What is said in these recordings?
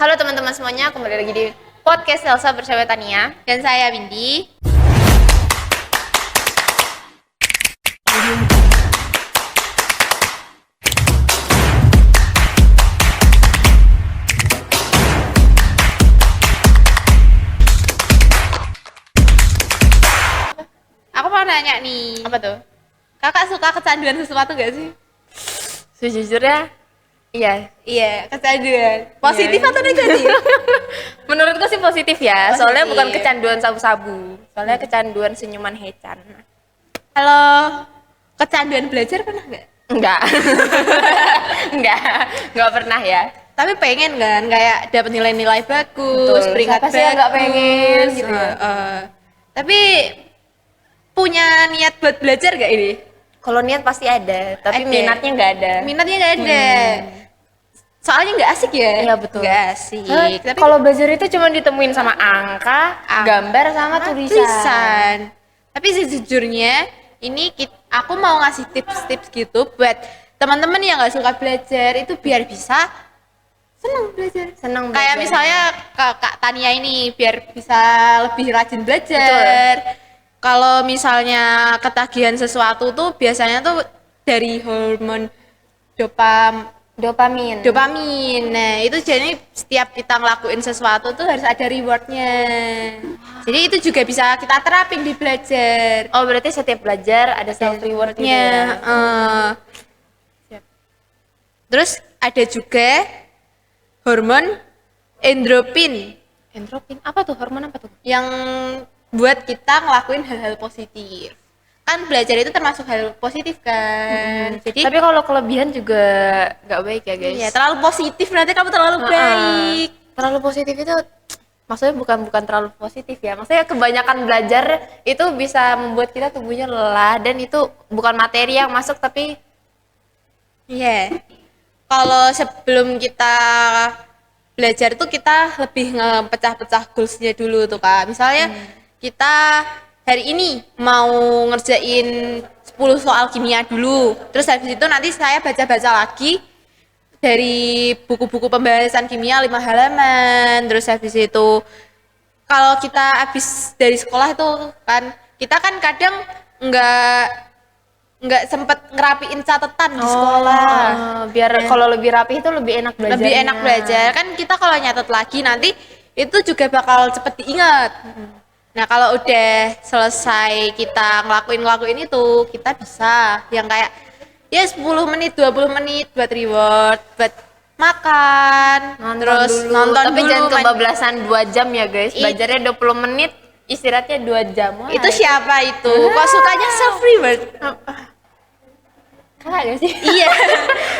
Halo teman-teman semuanya, kembali lagi di podcast Elsa bersama Tania. Dan saya Windy. Aku mau nanya nih, Apa tuh? kakak suka kecanduan sesuatu gak sih? Sejujurnya, iya. Iya, kecanduan. Positif atau negatif? Menurutku sih positif ya, soalnya Positif. bukan kecanduan sabu-sabu. Soalnya kecanduan senyuman Hechan. Kalau kecanduan belajar pernah nggak? Enggak. Enggak pernah ya. Tapi pengen kan, kayak dapat nilai-nilai bagus, Betul. peringkat Siapa sih yang nggak pengen gitu ya? Tapi punya niat buat belajar gak ini? Kalau niat pasti ada, tapi Ada. minatnya nggak ada. Minatnya nggak ada. Soalnya nggak asik ya? Iya betul. Nggak asik. Tapi kalau belajar itu cuma ditemuin sama angka, gambar sama tulisan. Tapi sejujurnya ini aku mau ngasih tips-tips gitu buat teman-teman yang nggak suka belajar itu biar bisa senang belajar. Senang Kayak belajar. misalnya Kak Tania ini biar bisa lebih rajin belajar. Kalau misalnya ketagihan sesuatu tuh biasanya tuh dari hormon Dopamin. dopamin. Nah, itu jadi setiap kita ngelakuin sesuatu tuh harus ada rewardnya. Jadi itu juga bisa kita terapin di belajar. Oh, berarti setiap belajar ada self reward gitu ya. Terus ada juga hormon endorfin Endorfin apa tuh? Hormon apa tuh? yang buat kita ngelakuin hal-hal positif. Kan belajar itu termasuk hal positif kan. Jadi Tapi kalau kelebihan juga nggak baik ya guys. iya, terlalu positif nanti kamu terlalu baik. Terlalu positif itu maksudnya bukan terlalu positif ya. Maksudnya kebanyakan belajar itu bisa membuat kita tubuhnya lelah dan itu bukan materi yang masuk tapi Iya. Kalau sebelum kita belajar tuh kita lebih ngepecah-pecah goalsnya dulu tuh Kak. Misalnya kita hari ini mau ngerjain 10 soal kimia dulu. Terus habis itu nanti saya baca-baca lagi dari buku-buku pembahasan kimia 5 halaman. Terus habis itu kalau kita habis dari sekolah itu kan kita kan kadang nggak sempet ngerapiin catatan di sekolah. biar kalau lebih rapi itu lebih enak belajar. Lebih enak belajar kan kita kalau nyatet lagi nanti itu juga bakal cepet diingat. Nah kalau udah selesai kita ngelakuin itu kita bisa yang kayak ya 10 menit 20 menit buat reward buat makan terus dulu. nonton Tapi dulu jangan main- kebablasan 2 jam ya guys. Belajarnya 20 menit, istirahatnya 2 jam. Wah, itu siapa itu kok sukanya self reward. Kakak gak sih? Iya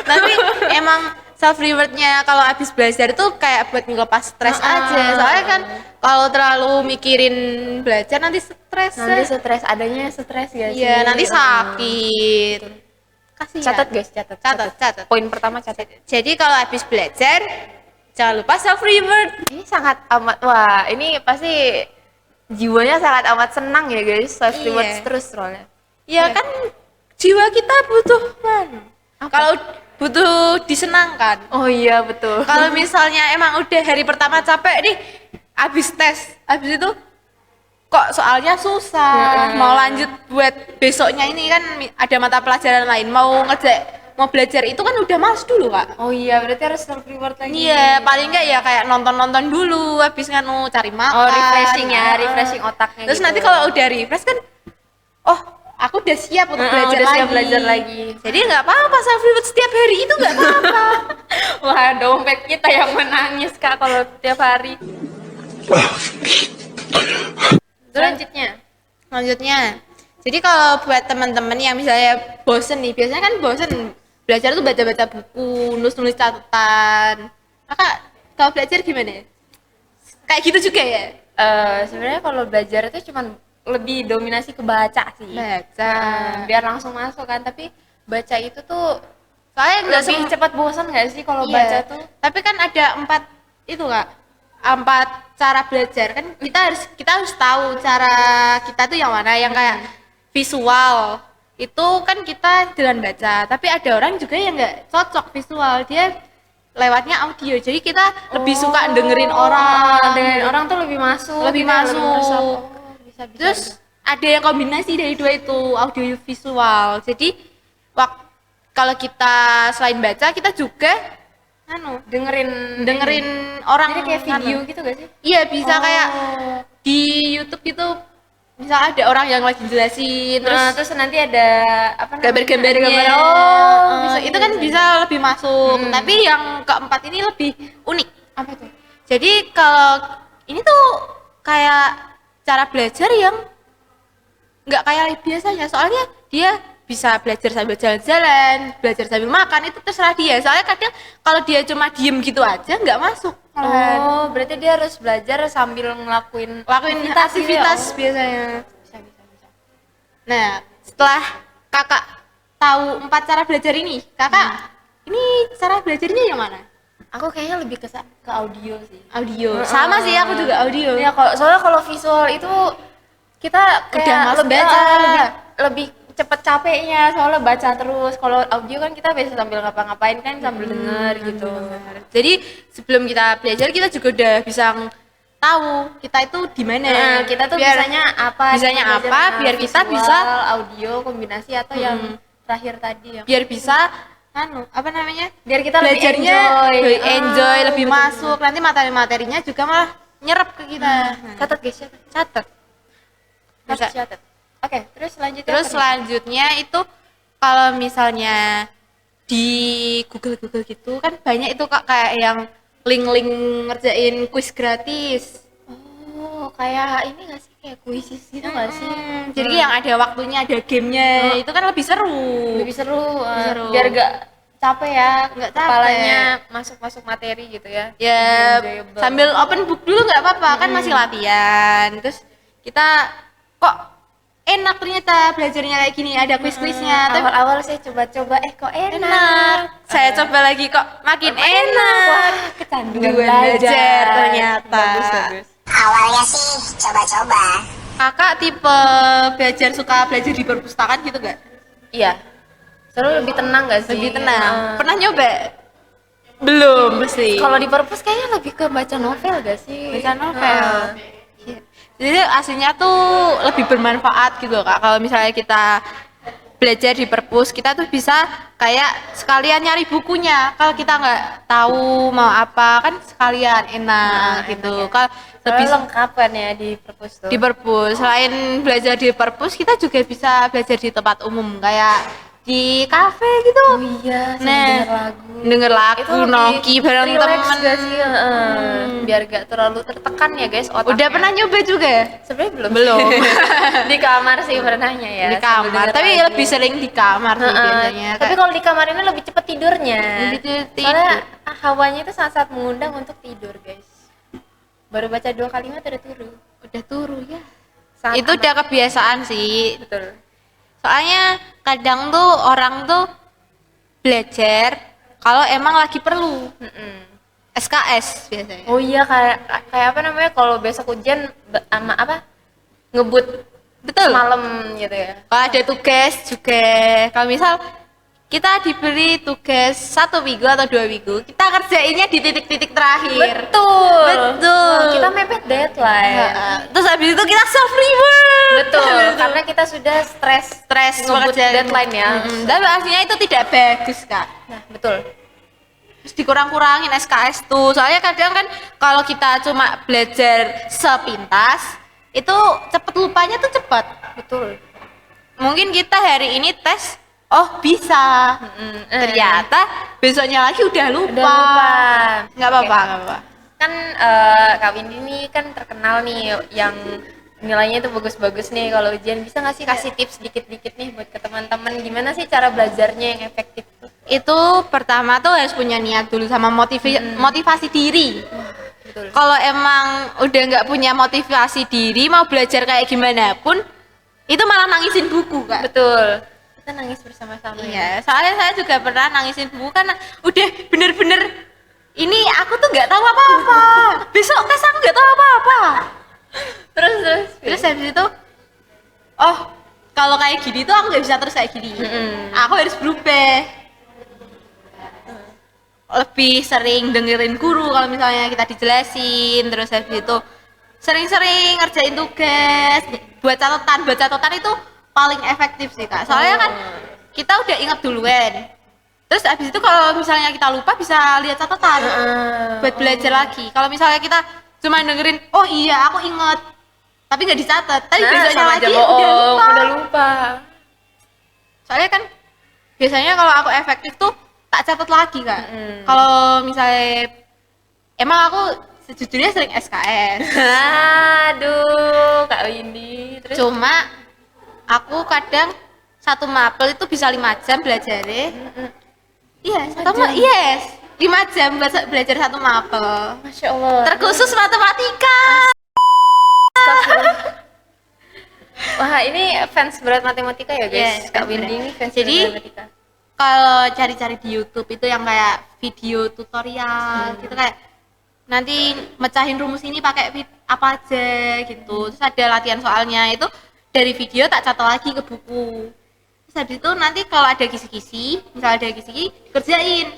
tapi emang self rewardnya kalau habis belajar itu kayak buat ngelepas stres aja soalnya kan kalau terlalu mikirin belajar nanti stres Nanti stres, adanya stres gak sih? iya nanti sakit kasihan. Catat guys, catat Poin pertama catat. jadi kalau habis belajar jangan lupa self reward. Ini sangat amat, wah ini pasti jiwanya sangat amat senang ya guys. Self reward Iya. terus soalnya. Ya kan jiwa kita butuh kalau butuh disenangkan. Oh iya betul. Kalau misalnya emang udah hari pertama capek nih, habis tes, habis itu kok soalnya susah, mau lanjut buat besoknya ini kan ada mata pelajaran lain, mau belajar itu kan udah males dulu Kak. Oh iya berarti harus self reward lagi. Iya, paling enggak ya kayak nonton-nonton dulu, habis cari makan. Oh refreshing ya, refreshing otaknya. Terus gitu. nanti kalau udah refresh kan, oh aku udah siap untuk belajar udah lagi. siap belajar lagi. Jadi nggak apa-apa self reward setiap hari itu nggak apa-apa. Wah dompet kita yang menangis kak kalau tiap hari. Selanjutnya, jadi kalau buat teman-teman yang misalnya bosen nih, biasanya kan bosen belajar tuh baca-baca buku, nulis-nulis catatan. Kakak kalau belajar gimana? Kayak gitu juga ya? Sebenarnya kalau belajar itu cuman lebih dominasi ke baca sih. Baca. Biar langsung masuk kan, tapi baca itu tuh Soalnya nggak lebih cepat bosan nggak sih kalau iya. baca tuh? Tapi kan ada 4 itu Kak, 4 cara belajar kan kita harus tahu cara kita tuh yang mana yang kayak visual itu kan kita dengan baca tapi ada orang juga yang nggak cocok visual dia lewatnya audio. Jadi kita lebih suka dengerin orang. Dengerin orang tuh lebih masuk. Lebih gitu ya, masuk. meresap. Bisa. Terus ada yang kombinasi dari dua itu, audio visual. Jadi kalau kita selain baca, kita juga dengerin orang. Jadi kayak video gitu gak sih? Iya, bisa kayak di YouTube gitu. Misal ada orang yang lagi jelasin, terus nanti ada apa namanya? gambar-gambarnya. Ada gambar. Bisa itu kan bisa lebih masuk. Tapi yang keempat ini lebih unik. Apa tuh? Jadi kalau ini tuh kayak cara belajar yang nggak kayak biasanya, soalnya dia bisa belajar sambil jalan-jalan, belajar sambil makan, itu terserah dia. Soalnya kadang kalau dia cuma diem gitu aja nggak masuk. Oh, berarti dia harus belajar sambil ngelakuin aktivitas biasanya. Bisa. Nah, setelah kakak tahu 4 cara belajar ini, kakak ini cara belajarnya yang mana? Aku kayaknya lebih ke audio sih. Audio. Sama sih, aku juga audio. Ya soalnya kalau visual itu kita kayak Udah males lebih baca. lebih cepet capeknya, soalnya baca terus. Kalau audio kan kita bisa sambil ngapa-ngapain kan, sambil denger gitu. Jadi sebelum kita belajar kita juga udah bisa tahu kita itu di mana. Kita tuh Biar- bisanya apa biar kita visual, bisa audio kombinasi atau yang terakhir tadi yang biar bisa biar kita belajarnya lebih enjoy, lebih betul. masuk. Nanti materi-materinya juga malah nyerap ke kita. Catat guys, Catat. harus Bisa. catat. Oke, terus selanjutnya Terus apa nih? selanjutnya itu kalau misalnya di Google gitu kan banyak itu Kak, kayak yang link-link ngerjain kuis gratis. Oh, kayak ini nggak sih, kayak kuisis gitu nggak sih? Jadi yang ada waktunya, ada gamenya, itu kan lebih seru. Lebih seru, seru. biar gak capek ya, Nggak capek. kepalanya masuk materi gitu ya. Ya Enjoyable. sambil open book dulu nggak apa-apa, kan masih latihan. Terus kita kok enak ternyata belajarnya kayak gini, ada kuis-kuisnya. Tapi Awal-awal saya coba-coba, kok enak. enak. Saya coba lagi kok makin enak. Wah, kecanduan belajar ternyata. Bagus. Awalnya sih coba-coba. Kakak tipe suka belajar di perpustakaan gitu gak? Iya. Seru, lebih tenang gak sih? Lebih tenang. Heeh. Pernah nyoba? Belum sih. Kalau di perpus kayaknya lebih ke baca novel gak sih? Baca novel. Heeh. Jadi aslinya tuh lebih bermanfaat gitu Kak. Kalau misalnya kita belajar di perpus, kita tuh bisa kayak sekalian nyari bukunya. Kalau kita nggak tahu mau apa, kan sekalian enak gitu. Kalau lebih Lebih lengkap kan ya di perpus tuh. di perpus, selain belajar di perpus, kita juga bisa belajar di tempat umum kayak di kafe gitu. Oh iya, sambil Nah, denger lagu. denger lagu, Itu lebih noki bareng relax temen. gak sih? Heeh. Biar gak terlalu tertekan ya guys otaknya. Udah pernah nyoba juga? Sebenarnya belum. Belum. Di kamar sih pernahnya ya. Di sambil kamar, denger tapi lagu. lebih sering di kamar sih Heeh. biasanya. Tapi kalau di kamar ini lebih cepet tidurnya. Lebih cepet Soalnya tidur. hawanya itu sangat mengundang untuk tidur guys. Baru baca 2 kalimat udah turu. Udah turu ya. Sangat Itu udah kebiasaan sih. betul. Soalnya kadang tuh orang tuh belajar kalau emang lagi perlu. SKS biasanya. Oh iya, kayak apa namanya, kalau besok hujan sama apa? Ngebut Betul. malam gitu ya. Kalau ada tugas juga. Kalau misal kita diberi tugas 1 minggu atau 2 minggu, kita kerjainnya di titik-titik terakhir. Betul. Betul. Wah, kita mepet deadline. Heeh. Terus habis itu kita self reward. Betul. Karena kita sudah stres ngebut pekerjaan. deadline ya. Tapi aslinya itu tidak bagus Kak. Nah, betul. Terus dikurang-kurangin SKS tuh. Soalnya kadang kan kalau kita cuma belajar sepintas, itu cepet lupanya tuh cepet. Betul. Mungkin kita hari ini tes, oh bisa. Ternyata besoknya lagi udah lupa. Udah lupa. Nggak apa-apa, Oke. nggak apa-apa. Kan Kak Windy nih kan terkenal nih yang nilainya itu bagus-bagus nih kalau ujian. Bisa nggak sih kasih tips dikit-dikit nih buat ke teman-teman, gimana sih cara belajarnya yang efektif tuh? Itu pertama tuh harus punya niat dulu sama motivasi diri. Betul. Kalau emang udah nggak punya motivasi diri, mau belajar kayak gimana pun, itu malah nangisin buku Kak. Betul. Kita nangis bersama-sama. Ya. Iya, soalnya saya juga pernah nangisin buku karena udah bener-bener ini aku tuh nggak tahu apa-apa. Besok tes aku nggak tahu apa-apa. Terus habis itu, oh kalau kayak gini tuh aku nggak bisa terus kayak gini. Aku harus berubah. lebih sering dengerin guru kalau misalnya kita dijelasin, terus habis itu sering-sering ngerjain tugas, buat catatan itu paling efektif sih Kak. Soalnya kan kita udah ingat duluan. Terus habis itu kalau misalnya kita lupa bisa lihat catatan buat belajar lagi. Kalau misalnya kita cuma dengerin, oh iya aku ingat, tapi nggak dicatat, tapi besoknya sama lagi aja bohong, udah udah lupa. lupa. Soalnya kan biasanya kalau aku efektif tuh tak catat lagi Kak. Kalau misalnya emang aku sejujurnya sering SKS. Aduh, Kak Windy. Terus Cuma aku kadang satu mapel itu bisa 5 jam belajarnya. Iya, yes. 5 jam belajar satu mapel. Masya Allah. Terkhusus matematika. Wah, ini fans berat matematika ya guys. Yes, Kak fans Windy berat. ini fans Jadi, berat matematika. Kalau cari-cari di YouTube itu yang kayak video tutorial gitu, kayak nanti mecahin rumus ini pakai apa aja gitu. Terus ada latihan soalnya, itu dari video tak catat lagi ke buku. Terus habis itu nanti kalau ada kisi-kisi, misal ada kisi-kisi kerjain.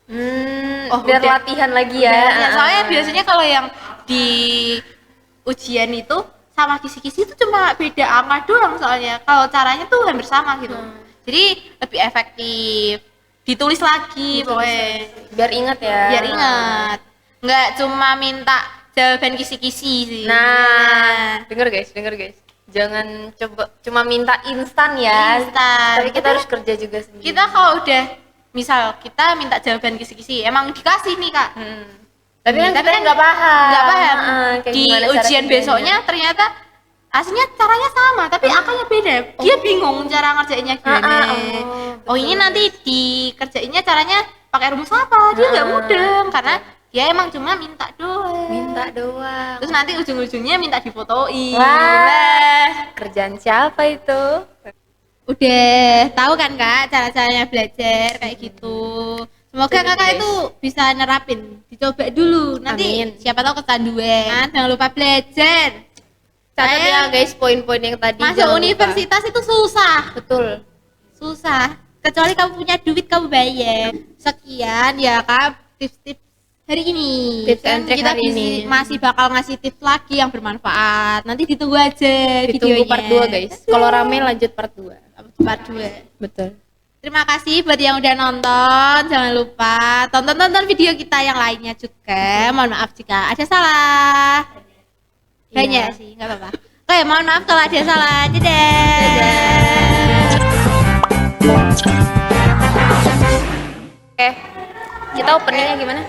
Biar udah. latihan lagi ya. Ya, soalnya biasanya kalau yang di ujian itu sama kisi-kisi itu cuma beda angka doang, soalnya kalau caranya tuh hampir sama gitu. Jadi lebih efektif ditulis lagi pokoknya Biar ingat ya. biar ingat, nggak cuma minta jawaban kisi-kisi sih. Nah, denger guys. Jangan coba cuma minta instan ya. Instan. Tapi kita harus kerja juga sendiri. Kita kalau udah misal kita minta jawaban kisi-kisi emang dikasih nih Kak, Tapi kan tapi kita kan nggak paham. nggak paham Kayak di gimana cara ujian kerjanya. besoknya ternyata aslinya caranya sama tapi angkanya beda, dia bingung cara ngerjainnya gimana. Oh ini nanti dikerjainnya caranya pakai rumus apa, dia nggak mudeng karena dia emang cuma minta doang. Minta doang. Terus nanti ujung-ujungnya minta difotoin. Wah. Nah, Kerjaan siapa itu? udah tahu kan Kak cara-caranya belajar kayak gitu. Semoga Jadi, Kakak guys, itu bisa nerapin, dicoba dulu. Nanti Amin. siapa tahu kecanduan. Jangan lupa belajar. Catat Saya ya guys poin-poin yang tadi. masuk jangan lupa. universitas itu susah. Betul. Susah. Kecuali kamu punya duit kamu bayar. Sekian ya Kak tips-tips hari ini. Tips and trick kita hari ini. masih bakal ngasih tips lagi yang bermanfaat. Nanti ditunggu aja Ditunggu videonya. part 2 guys. Kalau rame lanjut part 2. Part 2. Betul. Terima kasih buat yang udah nonton. Jangan lupa tonton video kita yang lainnya juga. Mohon maaf jika ada salah. Banyak Iya. sih, nggak apa-apa. Oke, mohon maaf kalau ada salah. Dadah. Oke. Kita openingnya gimana?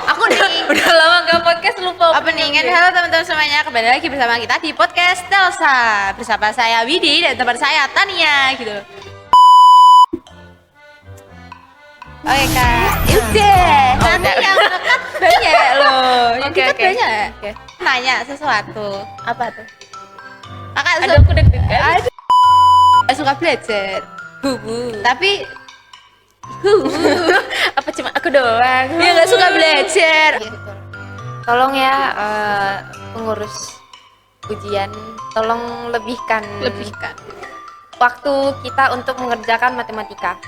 Aku nih. Udah lama gak podcast lupa Opening kan. Halo teman-teman semuanya, kembali lagi bersama kita di podcast Delsa bersama saya Widi dan teman saya Tania gitu. Oke Kak, udah. Nanti udah. yang dekat banyak loh. Yang Oke, dekat oke. banyak. Oke. Nanya sesuatu. Apa tuh? Kakak Aduh aku deg-degan. suka belajar, tapi Apa cuma aku doang? dia nggak suka belajar. Betul. Tolong ya pengurus ujian, tolong lebihkan Lebihkan. waktu kita untuk mengerjakan matematika.